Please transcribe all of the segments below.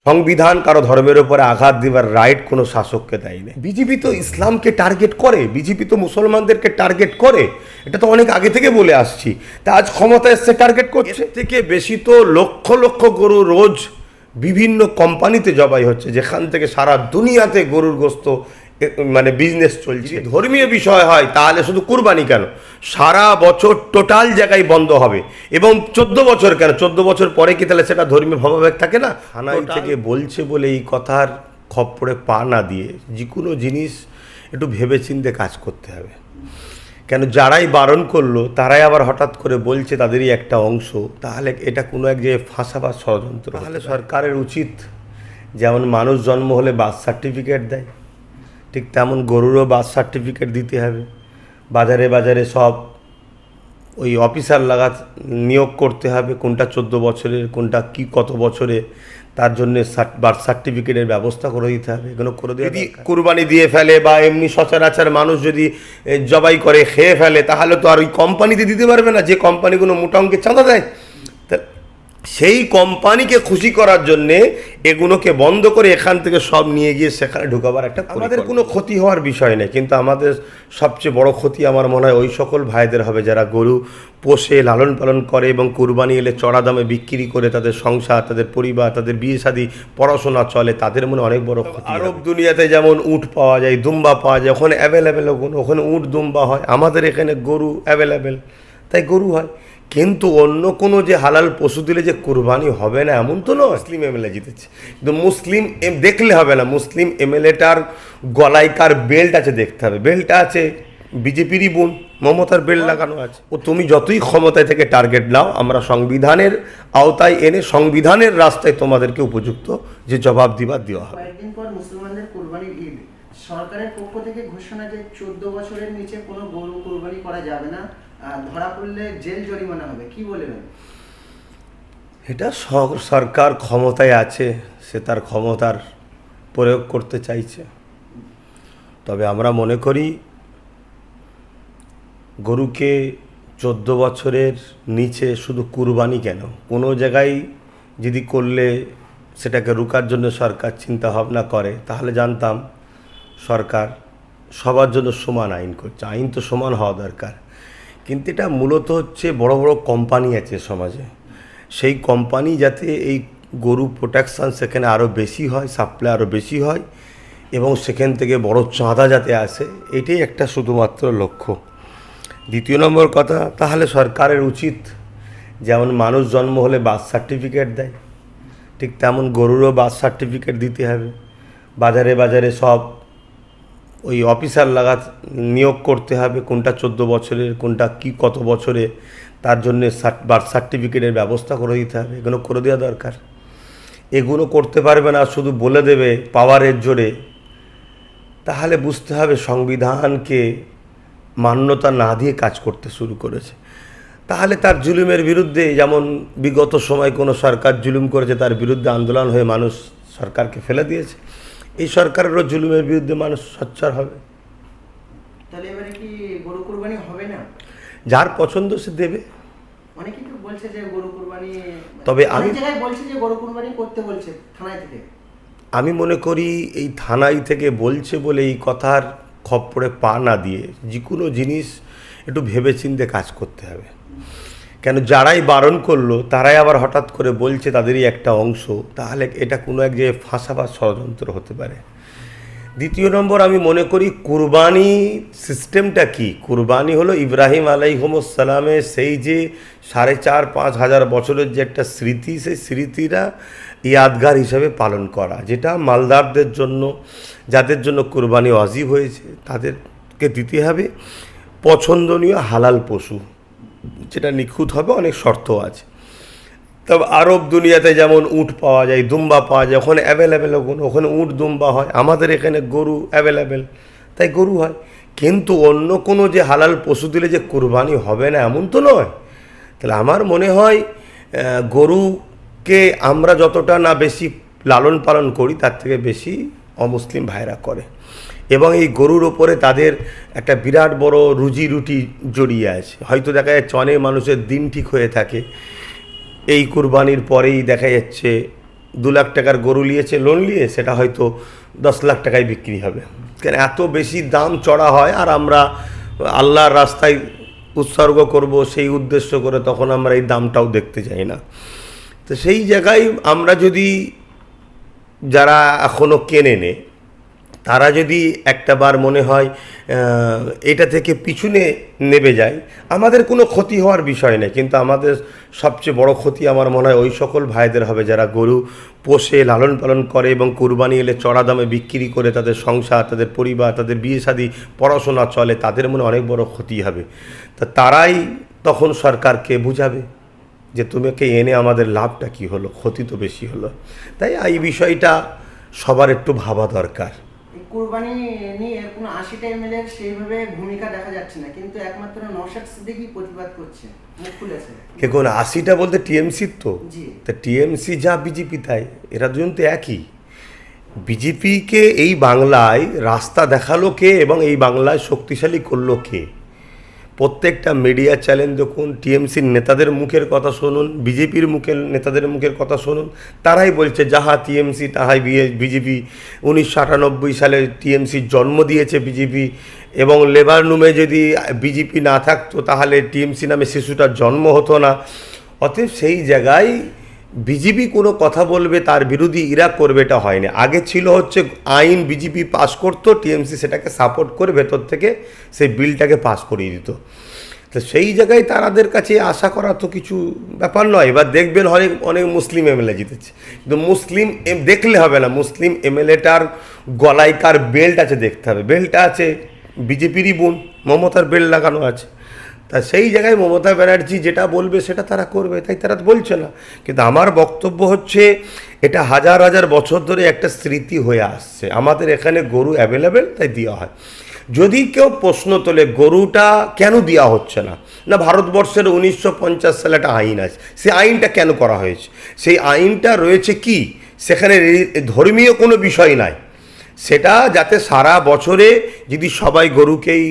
সংবিধান কারো ধর্মের উপরে আঘাত দেবার রাইট কোনো শাসককে দেয় না। বিজেপি তো ইসলামকে টার্গেট করে, বিজেপি তো মুসলমানদেরকে টার্গেট করে, এটা তো অনেক আগে থেকে বলে আসছি। তা আজ ক্ষমতা এসছে টার্গেট করছে। থেকে বেশি তো লক্ষ লক্ষ গরু রোজ বিভিন্ন কোম্পানিতে জবাই হচ্ছে, যেখান থেকে সারা দুনিয়াতে গরুর গোস্ত মানে বিজনেস চলছে। ধর্মীয় বিষয় হয় তাহলে শুধু কুরবানি কেন, সারা বছর টোটাল জায়গায় বন্ধ হবে। এবং 14 বছর কেন, 14 বছর পরে কি তাহলে সেটা ধর্মীয় ভাবাবেগ থাকে না? থানায় থেকে বলছে বলে এই কথার খপ্পরে পা না দিয়ে যে কোনো জিনিস একটু ভেবেচিন্তে কাজ করতে হবে। কেন যারাই বারণ করলো তারাই আবার হঠাৎ করে বলছে তাদেরই একটা অংশ, তাহলে এটা কোনো এক জায়গায় ফাঁসাবার ষড়যন্ত্র। তাহলে সরকারের উচিত যেমন মানুষ জন্ম হলে বার্থ সার্টিফিকেট দেয়, ঠিক তেমন গরুরও বার্থ সার্টিফিকেট দিতে হবে। বাজারে বাজারে সব ওই অফিসার নিয়োগ করতে হবে, কোনটা 14 বছরের, কোনটা কি কত বছরে, তার জন্য বার্থ সার্টিফিকেটের ব্যবস্থা করে দিতে হবে। এগুলো করে দিয়ে যদি কুরবানি দিয়ে ফেলে বা এমনি সচরাচর মানুষ যদি জবাই করে খেয়ে ফেলে, তাহলে তো আর ওই কোম্পানিতে দিতে পারবে না যে কোম্পানিগুলো মোটা অঙ্কের চাঁদা দেয়। সেই কোম্পানিকে খুশি করার জন্যে এগুলোকে বন্ধ করে এখান থেকে সব নিয়ে গিয়ে সেখানে ঢুকাবার একটা, আমাদের কোনো ক্ষতি হওয়ার বিষয় নেই, কিন্তু আমাদের সবচেয়ে বড় ক্ষতি আমার মনে হয় ওই সকল ভাইদের হবে যারা গরু পোষে লালন পালন করে এবং কুরবানি এলে চড়া দামে বিক্রি করে তাদের সংসার, তাদের পরিবার, তাদের বিয়ে শাদী, পড়াশোনা চলে, তাদের মনে অনেক বড় ক্ষতি। আরব দুনিয়াতে যেমন উট পাওয়া যায়, দুম্বা পাওয়া যায়, ওখানে অ্যাভেলেবেল, ওখানে উট দুম্বা হয়, আমাদের এখানে গরু অ্যাভেলেবেল, তাই গরু হয়। কিন্তু অন্য কোনো যে হালাল পশু দিলে যে কুরবানি হবে না এমন তো নয়। মুসলিম এমএলএ জিতেছে, কিন্তু মুসলিম দেখলে হবে না, মুসলিম এমএলএটার গলায় কার বেল্ট আছে দেখতে হবে। বেল্টটা আছে বিজেপিরই বোন মমতার বেল্ট লাগানো আছে। ও তুমি যতই ক্ষমতায় থেকে টার্গেট নাও, আমরা সংবিধানের আওতায় এনে সংবিধানের রাস্তায় তোমাদেরকে উপযুক্ত যে জবাব দিবার দেওয়া হবে। কয়েকদিন পর মুসলমানদের কুরবানির ঈদ, সরকারের পক্ষ থেকে ঘোষণা যে 14 বছরের নিচে কোনো গরু কুরবানি করা যাবে না, ধরা পড়লে জেল জরিমানা হবে, কি বলবেন? এটা সরকার ক্ষমতায় আছে, সে তার ক্ষমতার প্রয়োগ করতে চাইছে। তবে আমরা মনে করি গরুকে 14 বছরের নিচে শুধু কুরবানি কেন, কোনো জায়গায় যদি করলে সেটাকে রুকার জন্য সরকার চিন্তা ভাবনা করে, তাহলে জানতাম সরকার সবার জন্য সমান আইন করছে। আইন তো সমান হওয়া দরকার, কিন্তু এটা মূলত হচ্ছে বড় বড় কোম্পানি আছে সমাজে, সেই কোম্পানি যাতে এই গরু প্রোটেকশান সেখানে আরও বেশি হয়, সাপ্লাই আরও বেশি হয় এবং সেখান থেকে বড় চাঁদা যাতে আসে, এটাই একটা শুধুমাত্র লক্ষ্য। দ্বিতীয় নম্বর কথা, তাহলে সরকারের উচিত যেমন মানুষ জন্ম হলে বার্থ সার্টিফিকেট দেয়, ঠিক তেমন গরুরও বার্থ সার্টিফিকেট দিতে হবে। বাজারে বাজারে সব ওই অফিসার নিয়োগ করতে হবে, কোনটা 14 বছরের, কোনটা কি কত বছরে, তার জন্য বার্থ সার্টিফিকেটের ব্যবস্থা করে দিতে হবে। এগুলো করে দেওয়া দরকার। এগুলো করতে পারবে না, শুধু বলে দেবে পাওয়ারের জোরে, তাহলে বুঝতে হবে সংবিধানকে মান্যতা না দিয়ে কাজ করতে শুরু করেছে। তাহলে তার জুলুমের বিরুদ্ধে, যেমন বিগত সময় কোনো সরকার জুলুম করেছে তার বিরুদ্ধে আন্দোলন হয়ে মানুষ সরকারকে ফেলে দিয়েছে, এই সরকারেরও জুলুমের বিরুদ্ধে মানুষ সোচ্চার হবে। তাহলে এবারে কি গরু কুরবানি হবে না? যার পছন্দ সে দেবে। অনেকেই তো বলছে যে গরু কুরবানি, তবে অনেক জায়গায় বলছে যে গরু কুরবানি করতে বলছে থানায় থেকে। আমি মনে করি এই থানায় থেকে বলছে বলে এই কথার খপ্পরে পা না দিয়ে যে কোনো জিনিস একটু ভেবেচিন্তে কাজ করতে হবে। কেন যারাই বারণ করলো তারাই আবার হঠাৎ করে বলছে তাদেরই একটা অংশ, তাহলে এটা কোনো এক জায়গায় ফাঁসাবার ষড়যন্ত্র হতে পারে। দ্বিতীয় নম্বর, আমি মনে করি কুরবানি সিস্টেমটা কি, কুরবানি হলো ইব্রাহিম আলাইহিসসালামের সেই যে 4,500-5 হাজার বছরের যে একটা স্মৃতি, সেই স্মৃতিরা ইয়াদগার হিসাবে পালন করা, যেটা মালদারদের জন্য, যাদের জন্য কুরবানি ওয়াজিব হয়েছে তাদেরকে দিতে হবে পছন্দনীয় হালাল পশু, যেটা নিখুঁত হবে, অনেক শর্ত আছে। তবে আরব দুনিয়াতে যেমন উট পাওয়া যায়, দুম্বা পাওয়া যায়, ওখানে অ্যাভেলেবেল, ওখানে উট দুম্বা হয়, আমাদের এখানে গরু অ্যাভেলেবেল, তাই গরু হয়। কিন্তু অন্য কোনো যে হালাল পশু দিলে যে কুরবানি হবে না এমন তো নয়। তাহলে আমার মনে হয় গরুকে আমরা যতটা না বেশি লালন পালন করি তার থেকে বেশি অমুসলিম ভাইরা করে, এবং এই গরুর ওপরে তাদের একটা বিরাট বড় রুজি রুটি জড়িয়ে আছে। হয়তো দেখা যাচ্ছে অনেক মানুষের দিন ঠিক হয়ে থাকে, এই কুরবানির পরেই দেখা যাচ্ছে 2 লাখ টাকার গরু নিয়েছে লোন নিয়ে, সেটা হয়তো 10 লাখ টাকায় বিক্রি হবে। কেন এত বেশি দাম চড়া হয়, আর আমরা আল্লাহর রাস্তায় উৎসর্গ করব সেই উদ্দেশ্য করে তখন আমরা এই দামটাও দেখতে চাই না। তো সেই জায়গায় আমরা যদি যারা এখনও কেনে নে, তারা যদি একটাবার মনে হয় এটা থেকে পিছনে নেবে যায়, আমাদের কোনো ক্ষতি হওয়ার বিষয় নেই। কিন্তু আমাদের সবচেয়ে বড় ক্ষতি আমার মনে হয় ওই সকল ভাইদের হবে যারা গরু পোষে, লালন পালন করে এবং কুরবানি এলে চড়া দামে বিক্রি করে তাদের সংসার, তাদের পরিবার, তাদের বিয়ে শাদী, পড়াশোনা চলে, তাদের মনে অনেক বড় ক্ষতি হবে। তা তারাই তখন সরকারকে বুঝাবে যে তোমাকে এনে আমাদের লাভটা কি হলো, ক্ষতি তো বেশি হলো। তাই এই বিষয়টা সবার একটু ভাবা দরকার। কুরবানি নিয়ে কোনো 80টা এমএলএর সেইভাবে ভূমিকা দেখা যাচ্ছে না, কিন্তু একমাত্র নওশাদ সিদ্দিকী প্রতিবাদ করছে, মুখ খুলেছে। দেখুন 80টা বলতে টিএমসির তো, জি। তা টিএমসি যা বিজেপি তাই, এরা দুজন তো একই। বিজেপিকে এই বাংলায় রাস্তা দেখালো কে এবং এই বাংলায় শক্তিশালী করলো কে? প্রত্যেকটা মিডিয়া চ্যানেল দেখুন, টিএমসির নেতাদের মুখের কথা শুনুন, বিজেপির নেতাদের মুখের কথা শুনুন, তারাই বলছে যাহা টিএমসি তাহাই বিজেপি। 1998 সালে টিএমসির জন্ম দিয়েছে বিজেপি, এবং লেবার রুমে যদি বিজেপি না থাকতো তাহলে টিএমসি নামে শিশুটার জন্ম হতো না। অতএব সেই জায়গায় বিজেপি কোনো কথা বলবে তার বিরোধী ইরা করবে, এটা হয়নি। আগে ছিল হচ্ছে আইন বিজেপি পাস করতো, টিএমসি সেটাকে সাপোর্ট করে ভেতর থেকে সেই বিলটাকে পাস করিয়ে দিত। তো সেই জায়গায় তাদের কাছে আশা করা তো কিছু ব্যাপার নয়। এবার দেখবেন অনেক অনেক মুসলিম এমএলএ জিতেছে, কিন্তু মুসলিম দেখলে হবে না, মুসলিম এমএলএটার গলায় কার বেল্ট আছে দেখতে হবে। বেল্টটা আছে বিজেপিরই বোন মমতার বেল্ট লাগানো আছে। তা সেই জায়গায় মমতা ব্যানার্জি যেটা বলবে সেটা তারা করবে, তাই তারা বলছে না। কিন্তু আমার বক্তব্য হচ্ছে এটা হাজার হাজার বছর ধরে একটা স্মৃতি হয়ে আসছে। আমাদের এখানে গরু অ্যাভেলেবেল, তাই দেওয়া হয়। যদি কেউ প্রশ্ন তোলে গরুটা কেন দেওয়া হচ্ছে না, না ভারতবর্ষের 1950 সালে একটা আইন আছে, সেই আইনটা কেন করা হয়েছে? সেই আইনটা রয়েছে কি, সেখানে ধর্মীয় কোনো বিষয় নাই। সেটা যাতে সারা বছরে যদি সবাই গরুকেই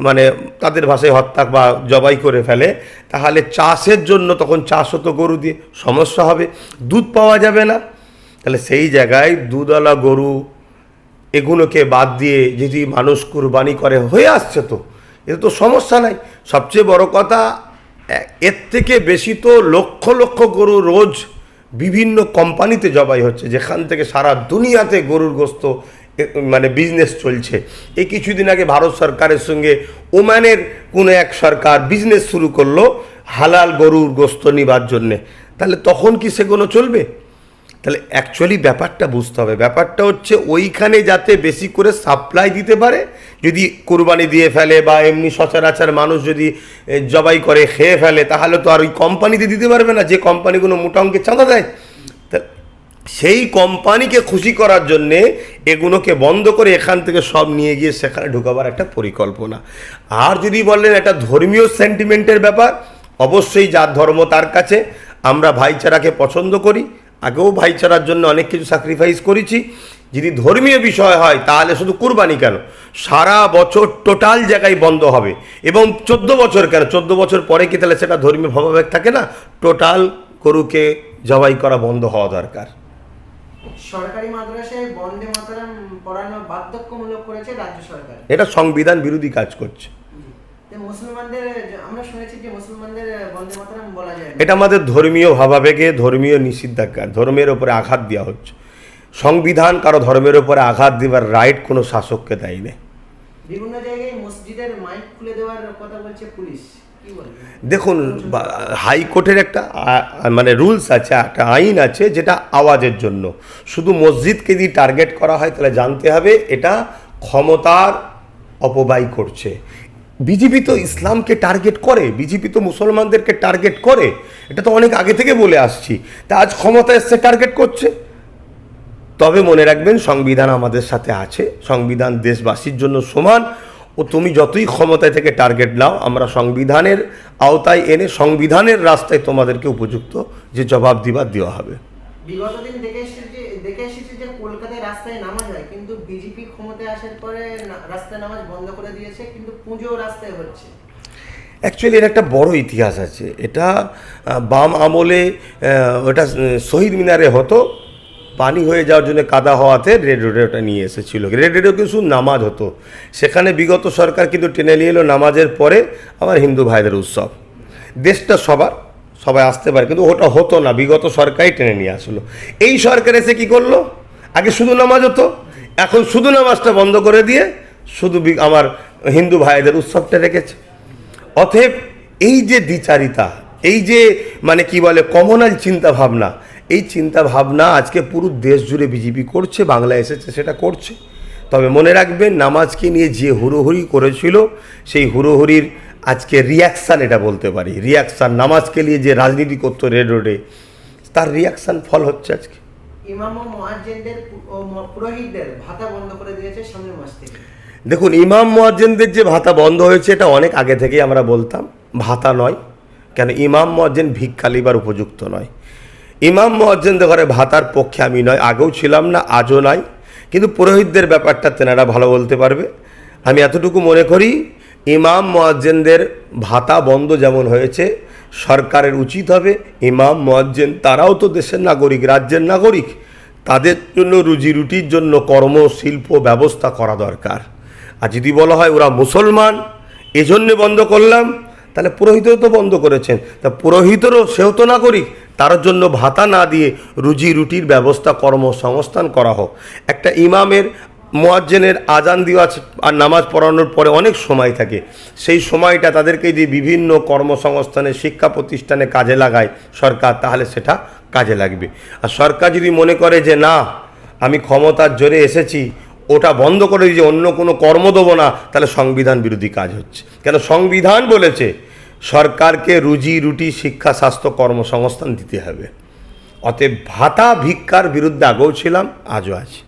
মানে তাদের ভাষায় হত্যা বা জবাই করে ফেলে, তাহলে চাষের জন্য তখন চাষ হতো গরু দিয়ে, সমস্যা হবে, দুধ পাওয়া যাবে না। তাহলে সেই জায়গায় দুধওয়ালা গরু এগুলোকে বাদ দিয়ে যদি মানুষ কুরবানি করে হয়ে আসছে, তো এতে তো সমস্যা নাই। সবচেয়ে বড় কথা, এর থেকে বেশি তো লক্ষ লক্ষ গরু রোজ বিভিন্ন কোম্পানিতে জবাই হচ্ছে, যেখান থেকে সারা দুনিয়াতে গরুর গোস্ত মানে বিজনেস চলছে। এই কিছুদিন আগে ভারত সরকারের সঙ্গে ওমানের কোনো এক সরকার বিজনেস শুরু করলো হালাল গরুর গোস্ত নিবার জন্যে। তাহলে তখন কি সেগুলো চলবে? তাহলে অ্যাকচুয়ালি ব্যাপারটা বুঝতে হবে। ব্যাপারটা হচ্ছে ওইখানে যাতে বেশি করে সাপ্লাই দিতে পারে। যদি কুরবানি দিয়ে ফেলে বা এমনি সচরাচর মানুষ যদি জবাই করে খেয়ে ফেলে, তাহলে তো আর ওই কোম্পানিতে দিতে পারবে না যে কোম্পানিগুলো মোটা অঙ্কে চাঁদা দেয়। সেই কোম্পানিকে খুশি করার জন্যে এগুলোকে বন্ধ করে এখান থেকে সব নিয়ে গিয়ে সেখানে ঢুকাবার একটা পরিকল্পনা। আর যদি বললেন একটা ধর্মীয় সেন্টিমেন্টের ব্যাপার, অবশ্যই যার ধর্ম তার কাছে। আমরা ভাইচারাকে পছন্দ করি, আগেও ভাইচারার জন্য অনেক কিছু স্যাক্রিফাইস করেছি। যদি ধর্মীয় বিষয় হয় তাহলে শুধু কুরবানি কেন, সারা বছর টোটাল জায়গায় বন্ধ হবে। এবং 14 বছর কেন, 14 বছর পরে কি তাহলে সেটা ধর্মীয় ভাবাবেগ থাকে না? টোটাল গরুকে জবাই করা বন্ধ হওয়া দরকার। সরকারি মাদ্রাসায় বন্দে মাতরম পড়ানো বাধ্যতামূলক করেছে রাজ্য সরকার। এটা সংবিধান বিরোধী কাজ করছে। মুসলমানদের আমরা শুনেছি যে মুসলমানদের বন্দে মাতরম বলা যায় না। এটা আমাদের ধর্মীয় ভাবাবেগে ধর্মীয় নিষেধাজ্ঞা, ধর্মের ওপরে আঘাত দেওয়া হচ্ছে। সংবিধান কারো ধর্মের ওপরে আঘাত দেওয়ার রাইট কোনো শাসককে দেয় না। বিভিন্ন জায়গায় মসজিদের মাইক খুলে দেওয়ার কথা বলছে পুলিশ, কি বলবেন? দেখুন, হাইকোর্টের একটা মানে রুলস আছে, একটা আইন আছে যেটা আওয়াজের জন্য। শুধু মসজিদকে যদি টার্গেট করা হয় তাহলে জানতে হবে এটা ক্ষমতার অপব্যয় করছে। বিজেপি তো ইসলামকে টার্গেট করে, বিজেপি তো মুসলমানদেরকে টার্গেট করে, এটা তো অনেক আগে থেকে বলে আসছি। তা আজ ক্ষমতা এসছে টার্গেট করছে। তবে মনে রাখবেন সংবিধান আমাদের সাথে আছে, সংবিধান দেশবাসীর জন্য সমান। ও তুমি যতই ক্ষমতায় থেকে টার্গেট নাও, আমরা সংবিধানের আওতায় এনে সংবিধানের রাস্তায় তোমাদেরকে উপযুক্ত যে জবাব দেওয়া হবে। বিগত দিন দেখে এসেছি যে কলকাতায় রাস্তায় নামাজ হয়, কিন্তু বিজেপি ক্ষমতায় আসার পরে রাস্তায় নামাজ বন্ধ করে দিয়েছে, কিন্তু পুজো রাস্তায় হচ্ছে। অ্যাকচুয়ালি এর একটা বড় ইতিহাস আছে। এটা বাম আমলে ওটা শহীদ মিনারে হতো, পানি হয়ে যাওয়ার জন্য কাদা হওয়াতে রেড রোডে ওটা নিয়ে এসেছিল। রেড রোডেও কিন্তু শুধু নামাজ হতো, সেখানে বিগত সরকার কিন্তু টেনে নিয়ে এলো নামাজের পরে আমার হিন্দু ভাইদের উৎসব। দেশটা সবাই আসতে পারে, কিন্তু ওটা হতো না, বিগত সরকারই টেনে নিয়ে আসলো। এই সরকার এসে কী করলো, আগে শুধু নামাজ হতো, এখন শুধু নামাজটা বন্ধ করে দিয়ে শুধু আমার হিন্দু ভাইদের উৎসবটা রেখেছে। অতএব এই যে দ্বিচারিতা, এই যে মানে কি বলে কমনাল চিন্তা ভাবনা, এই চিন্তা ভাবনা আজকে পুরো দেশ জুড়ে বিজেপি করছে, বাংলা এসেছে সেটা করছে। তবে মনে রাখবেন, নামাজকে নিয়ে যে হুড়োহুড়ি করেছিল সেই হুড়োহুড়ির আজকে রিয়াকশান, এটা বলতে পারি রিয়াকশান, নামাজকে নিয়ে যে রাজনীতি করতো রেড রোডে, তার রিয়াকশান ফল হচ্ছে আজকে। ইমাম ও মুয়াজ্জিনদের ও পুরোহিতদের ভাতা বন্ধ করে দিয়েছে সামনের মাস থেকে। দেখুন, ইমাম মুয়াজ্জিনদের যে ভাতা বন্ধ হয়েছে এটা অনেক আগে থেকেই আমরা বলতাম, ভাতা নয়। কেন, ইমাম মুয়াজ্জিন ভিক্ষা লিবার উপযুক্ত নয়। ইমাম মুয়াজ্জিনদের ঘরে ভাতার পক্ষে আমি নয়, আগেও ছিলাম না, আজও নাই। কিন্তু পুরোহিতদের ব্যাপারটা তেনারা ভালো বলতে পারবে। আমি এতটুকু মনে করি, ইমাম মুয়াজ্জিনদের ভাতা বন্ধ যেমন হয়েছে, সরকারের উচিত হবে ইমাম মুয়াজ্জিন তারাও তো দেশের নাগরিক, রাজ্যের নাগরিক, তাদের জন্য রুজি রুটির জন্য কর্ম শিল্প ব্যবস্থা করা দরকার। আর যদি বলা হয় ওরা মুসলমান এজন্যে বন্ধ করলাম, তাহলে পুরোহিতও তো বন্ধ করেছেন, তা পুরোহিতেরও সেও তো নাগরিক, তার জন্য ভাতা না দিয়ে রুজি রুটির ব্যবস্থা কর্মসংস্থান করা হোক। একটা ইমামের মুয়াজ্জিনের আজান দেওয়া আর নামাজ পড়ানোর পরে অনেক সময় থাকে, সেই সময়টা তাদেরকে যদি বিভিন্ন কর্মসংস্থানে শিক্ষা প্রতিষ্ঠানে কাজে লাগায় সরকার, তাহলে সেটা কাজে লাগবে। আর সরকার যদি মনে করে যে না আমি ক্ষমতার জোরে এসেছি, ওটা বন্ধ করে দিয়ে অন্য কোনো কর্ম দেবো না, তাহলে সংবিধান বিরোধী কাজ হচ্ছে। কেন, সংবিধান বলেছে সরকারকে রুজি রুটি শিক্ষা স্বাস্থ্য কর্মসংস্থান দিতে হবে। অতএব ভাতা ভিক্ষার বিরুদ্ধে আগেও ছিলাম, আজও আছি।